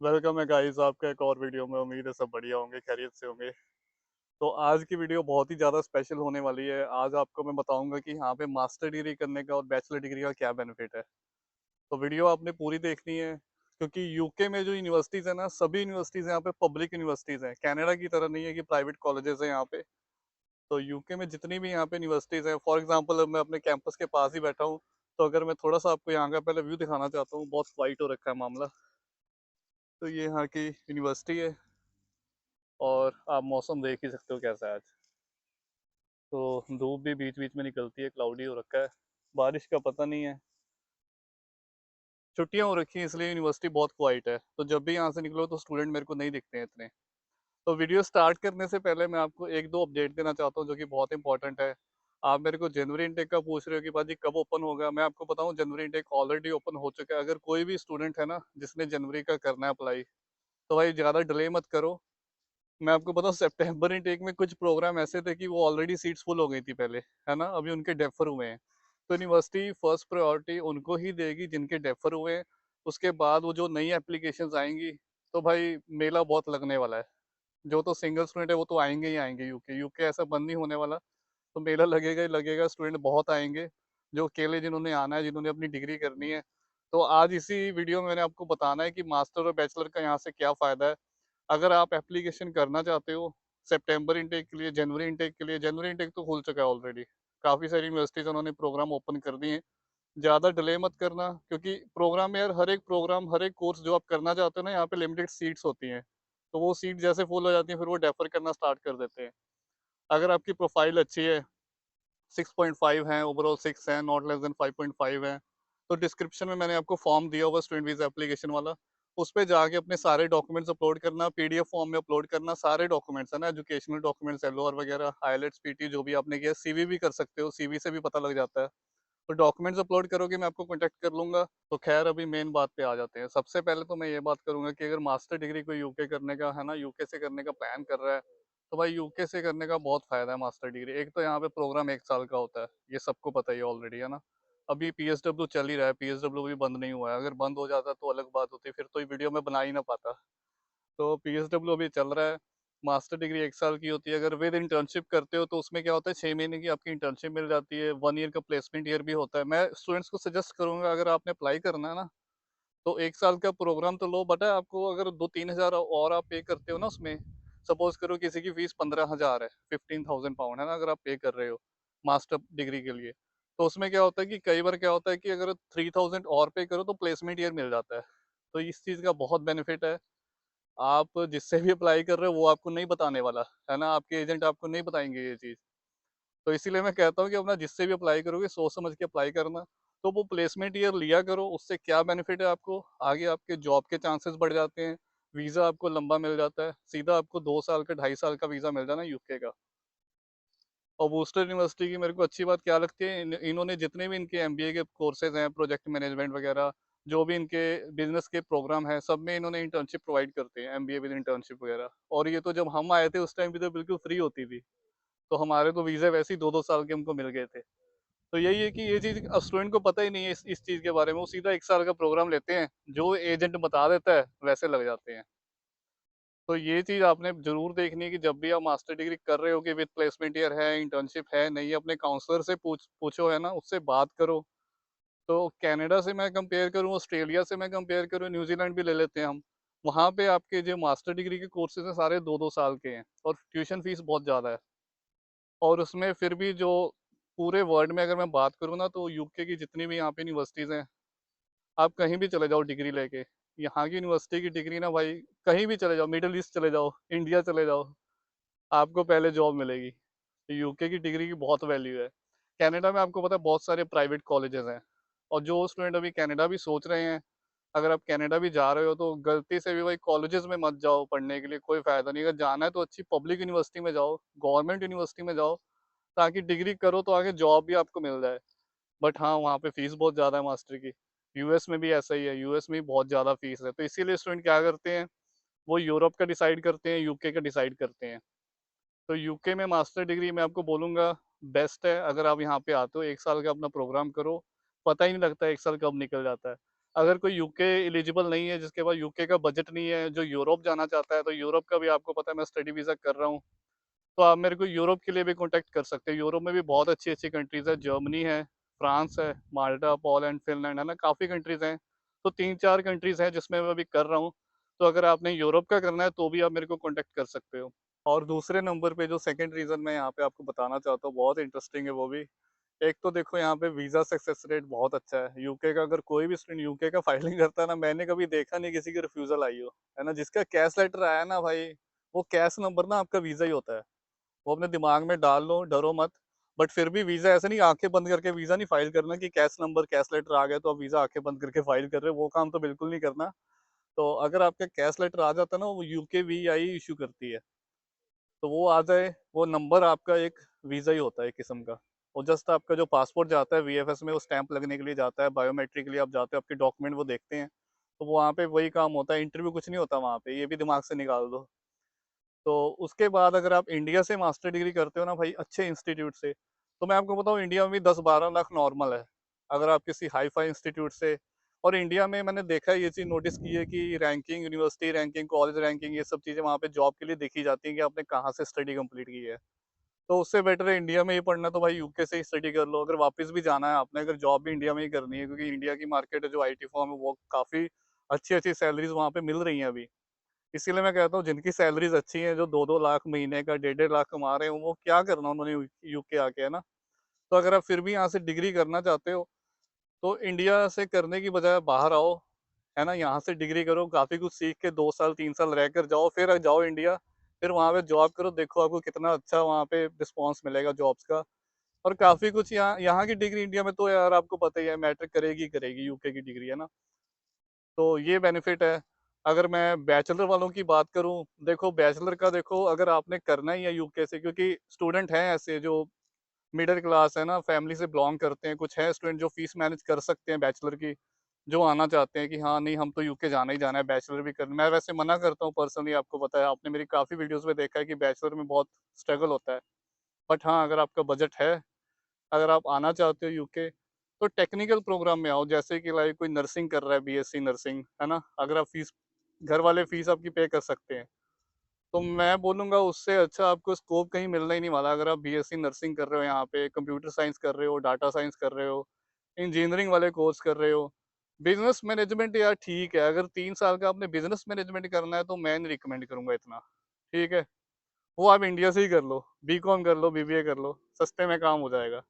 Welcome है guys आपका एक और वीडियो में। उम्मीद है सब बढ़िया होंगे, खैरियत से होंगे। तो आज की वीडियो बहुत ही ज़्यादा स्पेशल होने वाली है। आज आपको मैं बताऊंगा कि यहाँ पे मास्टर डिग्री करने का और बैचलर डिग्री का क्या बेनिफिट है। तो वीडियो आपने पूरी देखनी है, क्योंकि यूके में जो यूनिवर्सिटीज़ है ना, सभी यूनिवर्सिटीज़ यहाँ पे पब्लिक यूनिवर्सिटीज़ हैं। कनाडा की तरह नहीं है कि प्राइवेट कॉलेजेस हैं यहाँ पे। तो यूके में जितनी भी यहाँ पे यूनिवर्सिटीज़ हैं, फॉर एग्जाम्पल मैं अपने कैंपस के पास ही बैठा हूँ। तो अगर मैं थोड़ा सा आपको यहाँ का पहले व्यू दिखाना चाहता हूँ, बहुत वाइट हो रखा है मामला। तो ये यहाँ की यूनिवर्सिटी है, और आप मौसम देख ही सकते हो कैसा है आज। तो धूप भी बीच बीच में निकलती है, क्लाउडी हो रखा है, बारिश का पता नहीं है। छुट्टियां हो रखी हैं इसलिए यूनिवर्सिटी बहुत क्वाइट है। तो जब भी यहाँ से निकलो तो स्टूडेंट मेरे को नहीं दिखते हैं इतने। तो वीडियो स्टार्ट करने से पहले मैं आपको एक दो अपडेट देना चाहता हूँ जो कि बहुत इंपॉर्टेंट है। आप मेरे को जनवरी इनटेक का पूछ रहे हो कि भाजी कब ओपन होगा। मैं आपको बताऊँ, जनवरी इनटेक ऑलरेडी ओपन हो चुका है। अगर कोई भी स्टूडेंट है ना जिसने जनवरी का करना है अप्लाई, तो भाई ज़्यादा डिले मत करो। मैं आपको बताऊं, सितंबर इनटेक में कुछ प्रोग्राम ऐसे थे कि वो ऑलरेडी सीट्स फुल हो गई थी पहले, है ना, अभी उनके डेफर हुए हैं। तो यूनिवर्सिटी फर्स्ट प्रायोरिटी उनको ही देगी जिनके डेफर हुए हैं। उसके बाद वो जो नई एप्लीकेशंस आएंगी, तो भाई मेला बहुत लगने वाला है। जो तो सिंगल स्टूडेंट है वो तो आएंगे ही आएंगे, यूके यूके ऐसा बंद नहीं होने वाला। तो मेला लगेगा ही लगेगा, स्टूडेंट बहुत आएंगे जो अकेले जिन्होंने आना है, जिन्होंने अपनी डिग्री करनी है। तो आज इसी वीडियो में मैंने आपको बताना है कि मास्टर और बैचलर का यहाँ से क्या फ़ायदा है। अगर आप एप्लीकेशन करना चाहते हो सितंबर इनटेक के लिए, जनवरी इनटेक के लिए, जनवरी इनटेक तो खुल चुका है ऑलरेडी। काफ़ी सारी यूनिवर्सिटीज़ उन्होंने प्रोग्राम ओपन कर दिए हैं। ज़्यादा डिले मत करना, क्योंकि प्रोग्राम में यार हर एक प्रोग्राम, हर एक कोर्स जो आप करना चाहते हो ना, यहाँ पे लिमिटेड सीट्स होती हैं। तो वो सीट जैसे फुल हो जाती है फिर वो डेफर करना स्टार्ट कर देते हैं। अगर आपकी प्रोफाइल अच्छी है, 6.5 है ओवरऑल, 6 है, नॉट लेस देन 5.5 है, तो डिस्क्रिप्शन में मैंने आपको फॉर्म दिया हुआ स्टूडेंट वीज़ा एप्लीकेशन वाला। उस पे जाके अपने सारे डॉक्यूमेंट्स अपलोड करना, पीडीएफ फॉर्म में अपलोड करना, सारे डॉक्यूमेंट्स है ना, एजुकेशनल डॉक्यूमेंट्स, एलओआर वगैरह, आईएलटीएस, पीटी जो भी आपने किया, सीवी भी कर सकते हो, सीवी से भी पता लग जाता है। तो डॉक्यूमेंट्स अपलोड करोगे, मैं आपको कॉन्टैक्ट कर लूंगा। तो खैर अभी मेन बात पे आ जाते हैं। सबसे पहले तो मैं ये बात करूंगा कि अगर मास्टर डिग्री कोई यूके करने का है ना, यूके से करने का प्लान कर रहा है, तो भाई यूके से करने का बहुत फायदा है मास्टर डिग्री। एक तो यहाँ पे प्रोग्राम 1 साल का होता है, ये सबको पता ही ऑलरेडी, है ना। अभी पीएसडब्ल्यू चल ही रहा है, पीएसडब्ल्यू भी बंद नहीं हुआ है। अगर बंद हो जाता तो अलग बात होती, फिर तो ये वीडियो में बना ही ना पाता। तो पीएसडब्ल्यू अभी चल रहा है। मास्टर डिग्री 1 साल की होती है। अगर विद इंटर्नशिप करते हो तो उसमें क्या होता है, 6 महीने की आपकी इंटर्नशिप मिल जाती है, 1 ईयर का प्लेसमेंट ईयर भी होता है। मैं स्टूडेंट्स को सजेस्ट करूंगा, अगर आपने अप्लाई करना है ना, तो 1 साल का प्रोग्राम तो लो, बट आपको अगर 2-3 हज़ार और आप पे करते हो ना उसमें, सपोज करो किसी की फीस 15 हज़ार है, 15,000 पाउंड है ना, अगर आप पे कर रहे हो मास्टर डिग्री के लिए, तो उसमें क्या होता है कि कई बार क्या होता है कि अगर 3,000 और पे करो तो प्लेसमेंट ईयर मिल जाता है। तो इस चीज़ का बहुत बेनिफिट है। आप जिससे भी अप्लाई कर रहे हो वो आपको नहीं बताने वाला, है ना, आपके एजेंट आपको नहीं बताएंगे ये चीज़। तो इसीलिए मैं कहता हूँ कि अपना जिससे भी अप्लाई करोगे सोच समझ के अप्लाई करना। तो वो प्लेसमेंट ईयर लिया करो, उससे क्या बेनिफिट है आपको, आगे आपके जॉब के चांसेस बढ़ जाते हैं, वीज़ा आपको लंबा मिल जाता है, सीधा आपको 2 साल का 2.5 साल का वीज़ा मिल जाना यूके का। और बूस्टर यूनिवर्सिटी की मेरे को अच्छी बात क्या लगती है, इन्होंने जितने भी इनके एमबीए के कोर्सेज हैं, प्रोजेक्ट मैनेजमेंट वगैरह, जो भी इनके बिजनेस के प्रोग्राम हैं, सब में इन्होंने इंटर्नशिप प्रोवाइड करते हैं, एमबीए विद इंटर्नशिप वगैरह। और ये तो जब हम आए थे उस टाइम भी तो बिल्कुल फ्री होती थी। तो हमारे तो वीज़े वैसे ही 2-2 साल के हमको मिल गए थे। तो यही है कि ये चीज़ स्टूडेंट को पता ही नहीं है इस चीज़ के बारे में। वो सीधा 1 साल का प्रोग्राम लेते हैं, जो एजेंट बता देता है वैसे लग जाते हैं। तो ये चीज़ आपने ज़रूर देखनी है कि जब भी आप मास्टर डिग्री कर रहे हो कि विद प्लेसमेंट ईयर है, इंटर्नशिप है नहीं, अपने काउंसलर से पूछो, है ना, उससे बात करो। तो कनाडा से मैं कंपेयर करूँ, ऑस्ट्रेलिया से मैं कंपेयर करूँ, न्यूजीलैंड भी ले लेते हैं हम। वहाँ पे आपके जो मास्टर डिग्री के कोर्सेज हैं सारे 2-2 साल के हैं, और ट्यूशन फीस बहुत ज़्यादा है। और उसमें फिर भी जो पूरे वर्ल्ड में अगर मैं बात करूँ ना, तो यूके की जितनी भी यहाँ पे यूनिवर्सिटीज़ हैं, आप कहीं भी चले जाओ डिग्री लेके, यहाँ की यूनिवर्सिटी की डिग्री ना भाई, कहीं भी चले जाओ, मिडल ईस्ट चले जाओ, इंडिया चले जाओ, आपको पहले जॉब मिलेगी। तो यूके की डिग्री की बहुत वैल्यू है। कनाडा में आपको पता है बहुत सारे प्राइवेट कॉलेजेस हैं। और जो स्टूडेंट अभी कनाडा भी सोच रहे हैं, अगर आप कनाडा भी जा रहे हो तो गलती से भी भाई कॉलेजेस में मत जाओ पढ़ने के लिए, कोई फ़ायदा नहीं। अगर जाना है तो अच्छी पब्लिक यूनिवर्सिटी में जाओ, गवर्नमेंट यूनिवर्सिटी में जाओ, ताकि डिग्री करो तो आगे जॉब भी आपको मिल जाए। बट हाँ, वहाँ पे फीस बहुत ज़्यादा है मास्टर की। यूएस में भी ऐसा ही है, यूएस में भी बहुत ज़्यादा फीस है। तो इसीलिए स्टूडेंट क्या करते हैं, वो यूरोप का डिसाइड करते हैं, यूके का डिसाइड करते हैं। तो यूके में मास्टर डिग्री मैं आपको बोलूँगा बेस्ट है। अगर आप यहाँ पे आते हो, 1 साल का अपना प्रोग्राम करो, पता ही नहीं लगता 1 साल कब निकल जाता है। अगर कोई यूके एलिजिबल नहीं है, जिसके पास यूके का बजट नहीं है, जो यूरोप जाना चाहता है, तो यूरोप का भी आपको पता है मैं स्टडी वीज़ा कर रहा हूँ। तो आप मेरे को यूरोप के लिए भी कॉन्टैक्ट कर सकते हैं। यूरोप में भी बहुत अच्छी-अच्छी कंट्रीज़ है, जर्मनी है, फ्रांस है, माल्टा, पोलैंड, फ़िनलैंड, है ना? काफ़ी कंट्रीज़ हैं। तो 3-4 कंट्रीज़ हैं जिसमें मैं अभी कर रहा हूँ। तो अगर आपने यूरोप का करना है तो भी आप मेरे को कॉन्टैक्ट कर सकते हो। और दूसरे नंबर पे जो सेकंड रीज़न मैं यहाँ पे आपको बताना चाहता हूँ, बहुत इंटरेस्टिंग है वो भी। एक तो देखो यहाँ पे वीज़ा सक्सेस रेट बहुत अच्छा है। यूके का अगर कोई भी स्टूडेंट यूके का फाइलिंग करता है ना, मैंने कभी देखा नहीं किसी की रिफ्यूज़ल आई हो, है ना? जिसका कैश लेटर आया ना भाई, वो कैश नंबर ना आपका वीज़ा ही होता है। वो अपने दिमाग में डाल लो, डरो मत। बट फिर भी वीज़ा ऐसे नहीं आँखें बंद करके वीज़ा नहीं फाइल करना कि कैश नंबर, कैश लेटर आ गया तो अब वीज़ा आँखें बंद करके फाइल कर रहे हो, वो काम तो बिल्कुल नहीं करना। तो अगर आपका कैश लेटर आ जाता है ना, वो यूके वीआई इश्यू करती है। तो वो आ जाए, वो नंबर आपका एक वीज़ा ही होता है एक किस्म का। और जस्ट आपका जो पासपोर्ट जाता है वीएफएस में, वो स्टैंप लगने के लिए जाता है, बायोमेट्रिक के लिए आप जाते हो, आपके डॉक्यूमेंट वो देखते हैं। तो वो वहाँ पे वही काम होता है, इंटरव्यू कुछ नहीं होता वहाँ पे, ये भी दिमाग से निकाल दो। तो उसके बाद अगर आप इंडिया से मास्टर डिग्री करते हो ना भाई, अच्छे इंस्टीट्यूट से, तो मैं आपको बताऊँ इंडिया में भी 10-12 लाख नॉर्मल है। अगर आप किसी हाई-फाई इंस्टीट्यूट से, और इंडिया में मैंने देखा है, ये चीज़ नोटिस की है कि ranking, university ranking, college ranking, ये सब चीज़ें वहाँ पे जॉब के लिए देखी जाती हैं कि आपने कहाँ से स्टडी कंप्लीट की है। तो उससे बेटर है इंडिया में ही पढ़ना, तो भाई यूके से ही स्टडी कर लो। अगर वापस भी जाना है आपने, अगर जॉब भी इंडिया में ही करनी है, क्योंकि इंडिया की मार्केट है जो आईटी फर्म है, वो काफ़ी अच्छी-अच्छी सैलरीज़ वहाँ पे मिल रही हैं अभी। इसीलिए मैं कहता हूँ जिनकी सैलरीज़ अच्छी हैं, जो 2-2 लाख महीने का, डेढ़ डेढ़ लाख कमा रहे हैं, वो क्या करना उन्होंने यूके आके, है ना? तो अगर आप फिर भी यहाँ से डिग्री करना चाहते हो, तो इंडिया से करने की बजाय बाहर आओ, है ना? यहाँ से डिग्री करो, काफ़ी कुछ सीख के 2 साल 3 साल रह कर जाओ, फिर जाओ इंडिया, फिर वहाँ पे जॉब करो, देखो आपको कितना अच्छा वहाँ पे रिस्पॉन्स मिलेगा जॉब्स का। और काफ़ी कुछ यहाँ यहाँ की डिग्री इंडिया में तो यार आपको पता ही है, मैटर करेगी ही करेगी, यूके की डिग्री, है ना? तो ये बेनिफिट है। अगर मैं बैचलर वालों की बात करूँ, देखो बैचलर का देखो, अगर आपने करना ही है यूके से, क्योंकि स्टूडेंट हैं ऐसे जो मिडल क्लास है ना, फैमिली से बिलॉन्ग करते हैं, कुछ हैं स्टूडेंट जो फीस मैनेज कर सकते हैं बैचलर की, जो आना चाहते हैं कि हाँ, नहीं हम तो यूके जाना ही जाना है, बैचलर भी करना। मैं वैसे मना करता हूँ पर्सनली, आपको पता है, आपने मेरी काफ़ी वीडियोज़ में देखा है कि बैचलर में बहुत स्ट्रगल होता है। बट हाँ, अगर आपका बजट है, अगर आप आना चाहते हो यूके, तो टेक्निकल प्रोग्राम में आओ, जैसे कि लाइक कोई नर्सिंग कर रहा है, बीएससी नर्सिंग, है ना? अगर आप फीस, घर वाले फीस आपकी पे कर सकते हैं, तो मैं बोलूँगा उससे अच्छा आपको स्कोप कहीं मिलना ही नहीं वाला। अगर आप बीएससी नर्सिंग कर रहे हो यहाँ पे, कंप्यूटर साइंस कर रहे हो, डाटा साइंस कर रहे हो, इंजीनियरिंग वाले कोर्स कर रहे हो, बिज़नेस मैनेजमेंट यार ठीक है, अगर 3 साल का आपने बिज़नेस मैनेजमेंट करना है, तो मैं नहीं रिकमेंड करूँगा इतना, ठीक है? वो आप इंडिया से ही कर लो, बीकॉम कर लो, बीबीए कर लो, सस्ते में काम हो जाएगा।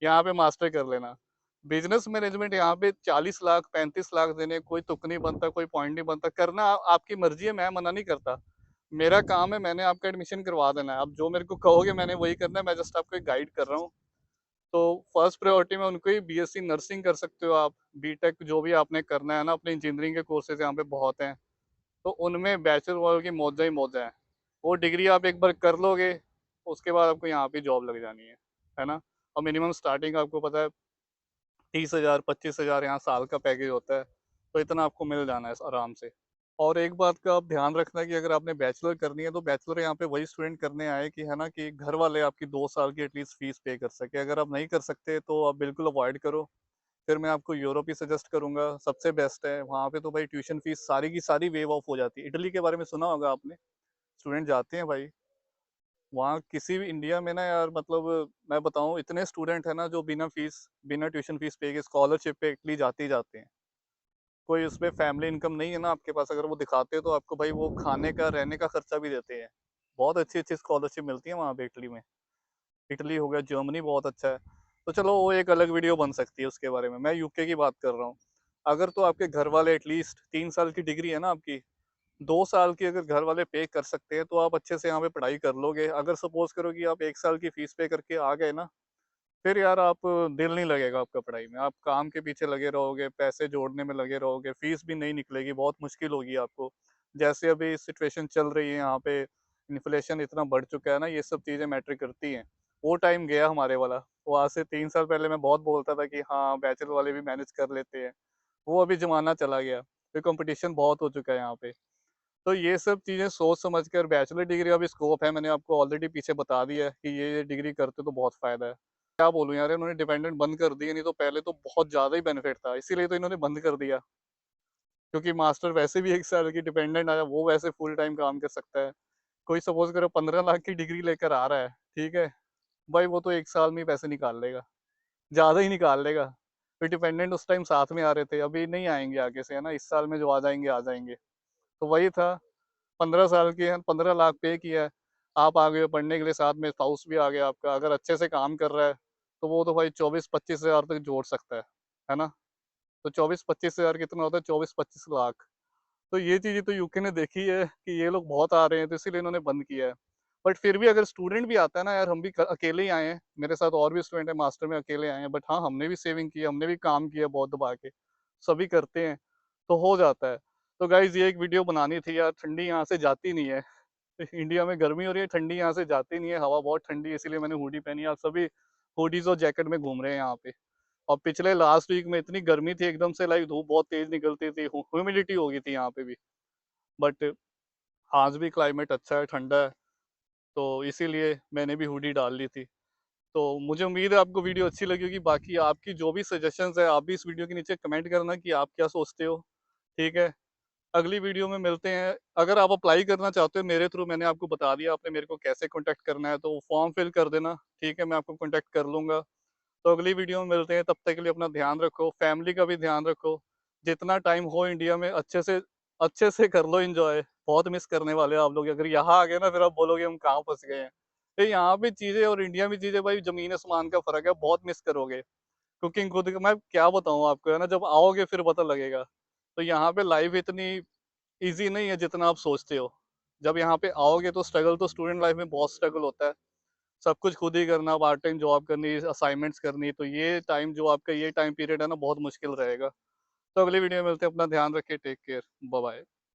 यहाँ पे मास्टर कर लेना। बिज़नेस मैनेजमेंट यहाँ पे 40 लाख, 35 लाख देने, कोई तुक नहीं बनता, कोई पॉइंट नहीं बनता। करना आपकी मर्ज़ी है, मैं मना नहीं करता। मेरा काम है, मैंने आपका एडमिशन करवा देना है। अब जो मेरे को कहोगे मैंने वही करना है, मैं जस्ट आपको एक गाइड कर रहा हूँ। तो फर्स्ट प्रायोरिटी में उनको ही बीएससी नर्सिंग कर सकते हो आप, बीटेक जो भी आपने करना है ना, अपने इंजीनियरिंग के कोर्सेज़ यहाँ पे बहुत हैं। तो उनमें बैचलर वालों की मौजा ही मौजा है। वो डिग्री आप एक बार कर लोगे, उसके बाद आपको यहाँ पे जॉब लग जानी है ना? और मिनिमम स्टार्टिंग आपको पता है 30,000 25,000 यहाँ साल का पैकेज होता है, तो इतना आपको मिल जाना है आराम से। और एक बात का आप ध्यान रखना कि अगर आपने बैचलर करनी है, तो बैचलर यहाँ पे वही स्टूडेंट करने आए कि, है ना, कि घर वाले आपकी 2 साल की एटलीस्ट फीस पे कर सके। अगर आप नहीं कर सकते तो आप बिल्कुल अवॉइड करो। फिर मैं आपको यूरोप ही सजेस्ट करूँगा, सबसे बेस्ट है। वहाँ पे तो भाई ट्यूशन फीस सारी की सारी वेव ऑफ हो जाती है। इटली के बारे में सुना होगा आपने, स्टूडेंट जाते हैं भाई, वहाँ किसी भी इंडिया में ना यार, मतलब मैं बताऊँ, इतने स्टूडेंट है ना जो बिना फीस, बिना ट्यूशन फीस पे के स्कॉलरशिप पे इटली जाते ही जाते हैं। कोई उसमें फैमिली इनकम नहीं है ना आपके पास, अगर वो दिखाते हैं तो आपको भाई वो खाने का, रहने का खर्चा भी देते हैं। बहुत अच्छी-अच्छी स्कॉलरशिप मिलती है वहाँ पे इटली में। इटली हो गया, जर्मनी बहुत अच्छा है। तो चलो वो एक अलग वीडियो बन सकती है उसके बारे में। मैं यूके की बात कर रहा हूँ। अगर तो आपके घर वाले एटलीस्ट 3 साल की डिग्री है ना आपकी, 2 साल की अगर घर वाले पे कर सकते हैं, तो आप अच्छे से यहाँ पे पढ़ाई कर लोगे। अगर सपोज़ करो कि आप 1 साल की फीस पे करके आ गए ना, फिर यार आप, दिल नहीं लगेगा आपका पढ़ाई में। आप काम के पीछे लगे रहोगे, पैसे जोड़ने में लगे रहोगे, फीस भी नहीं निकलेगी, बहुत मुश्किल होगी आपको। जैसे अभी सिचुएशन चल रही है यहाँ पे, इन्फ्लेशन इतना बढ़ चुका है ना, ये सब चीज़ें मैटर करती हैं। वो टाइम गया हमारे वाला। वो आज से 3 साल पहले मैं बहुत बोलता था कि हाँ, बैचलर वाले भी मैनेज कर लेते हैं। वो अभी ज़माना चला गया। फिर कॉम्पिटिशन बहुत हो चुका है यहाँ पे। तो ये सब चीज़ें सोच समझ कर, बैचलर डिग्री का भी स्कोप है, मैंने आपको ऑलरेडी पीछे बता दिया है कि ये डिग्री करते तो बहुत फ़ायदा है। क्या बोलूँ यार, इन्होंने डिपेंडेंट बंद कर दिए, नहीं तो पहले तो बहुत ज़्यादा ही बेनिफिट था, इसीलिए तो इन्होंने बंद कर दिया। क्योंकि मास्टर वैसे भी 1 साल की डिपेंडेंट आया, वो वैसे फुल टाइम काम कर सकता है। कोई सपोज़ करो 15 लाख की डिग्री लेकर आ रहा है, ठीक है? भाई वो तो 1 साल में ही पैसे निकाल लेगा, ज़्यादा ही निकाल लेगा। फिर डिपेंडेंट उस टाइम साथ में आ रहे थे, अभी नहीं आएँगे आगे से, है ना? इस साल में जो आ जाएँगे, आ जाएँगे। तो वही था, 15 साल के हैं, 15 लाख पे किया है, आप आ गए हो पढ़ने के लिए, साथ में स्पाउस भी आ गया आपका, अगर अच्छे से काम कर रहा है, तो वो तो भाई 24-25 हज़ार तक जोड़ सकता है ना? तो 24-25 हज़ार कितना होता है? 24-25 लाख। तो ये चीज़ें तो यूके ने देखी है कि ये लोग बहुत आ रहे हैं, तो इसीलिए इन्होंने बंद किया है। बट फिर भी अगर स्टूडेंट भी आता है ना यार, हम भी अकेले ही आए हैं, मेरे साथ और भी स्टूडेंट है मास्टर में, अकेले आए हैं, बट हाँ, हमने भी सेविंग की है, हमने भी काम किया बहुत दबा के, सभी करते हैं, तो हो जाता है। तो गाइज ये एक वीडियो बनानी थी यार, ठंडी यहाँ से जाती नहीं है। इंडिया में गर्मी हो रही है, ठंडी यहाँ से जाती नहीं है, हवा बहुत ठंडी है, इसीलिए मैंने हुडी पहनी है। आप सभी हुडीज और जैकेट में घूम रहे हैं यहाँ पे। और पिछले लास्ट वीक में इतनी गर्मी थी, एकदम से लाइक धूप बहुत तेज निकलती थी, ह्यूमिडिटी हो गई थी यहाँ पे भी। बट आज भी क्लाइमेट अच्छा है, ठंडा है, तो इसीलिए मैंने भी हुडी डाल ली थी। तो मुझे उम्मीद है आपको वीडियो अच्छी लगी होगी। बाकी आपकी जो भी सजेशंस है, आप भी इस वीडियो के नीचे कमेंट करना कि आप क्या सोचते हो, ठीक है? अगली वीडियो में मिलते हैं। अगर आप अप्लाई करना चाहते हो मेरे थ्रू, मैंने आपको बता दिया आपने मेरे को कैसे कॉन्टैक्ट करना है, तो फॉर्म फिल कर देना, ठीक है? मैं आपको कॉन्टैक्ट कर लूँगा। तो अगली वीडियो में मिलते हैं, तब तक के लिए अपना ध्यान रखो, फैमिली का भी ध्यान रखो। जितना टाइम हो इंडिया में अच्छे से कर लो एन्जॉय। बहुत मिस करने वाले हो आप लोग, अगर यहाँ आ गए ना फिर आप बोलोगे हम कहाँ फँस गए हैं। तो यहाँ पे चीज़ें और इंडिया में चीज़ें भाई ज़मीन आसमान का फ़र्क है, बहुत मिस करोगे। कुकिंग खुद मैं क्या बताऊँ आपको, है ना? जब आओगे फिर पता लगेगा। तो यहाँ पे लाइफ़ इतनी ईज़ी नहीं है जितना आप सोचते हो। जब यहाँ पे आओगे तो स्ट्रगल तो स्टूडेंट लाइफ़ में बहुत स्ट्रगल होता है। सब कुछ खुद ही करना, पार्ट टाइम जॉब करनी, असाइनमेंट्स करनी, तो ये टाइम जो आपका ये टाइम पीरियड है ना, बहुत मुश्किल रहेगा। तो अगली वीडियो में मिलते हैं, अपना ध्यान रखिए, टेक केयर, बाय बाय।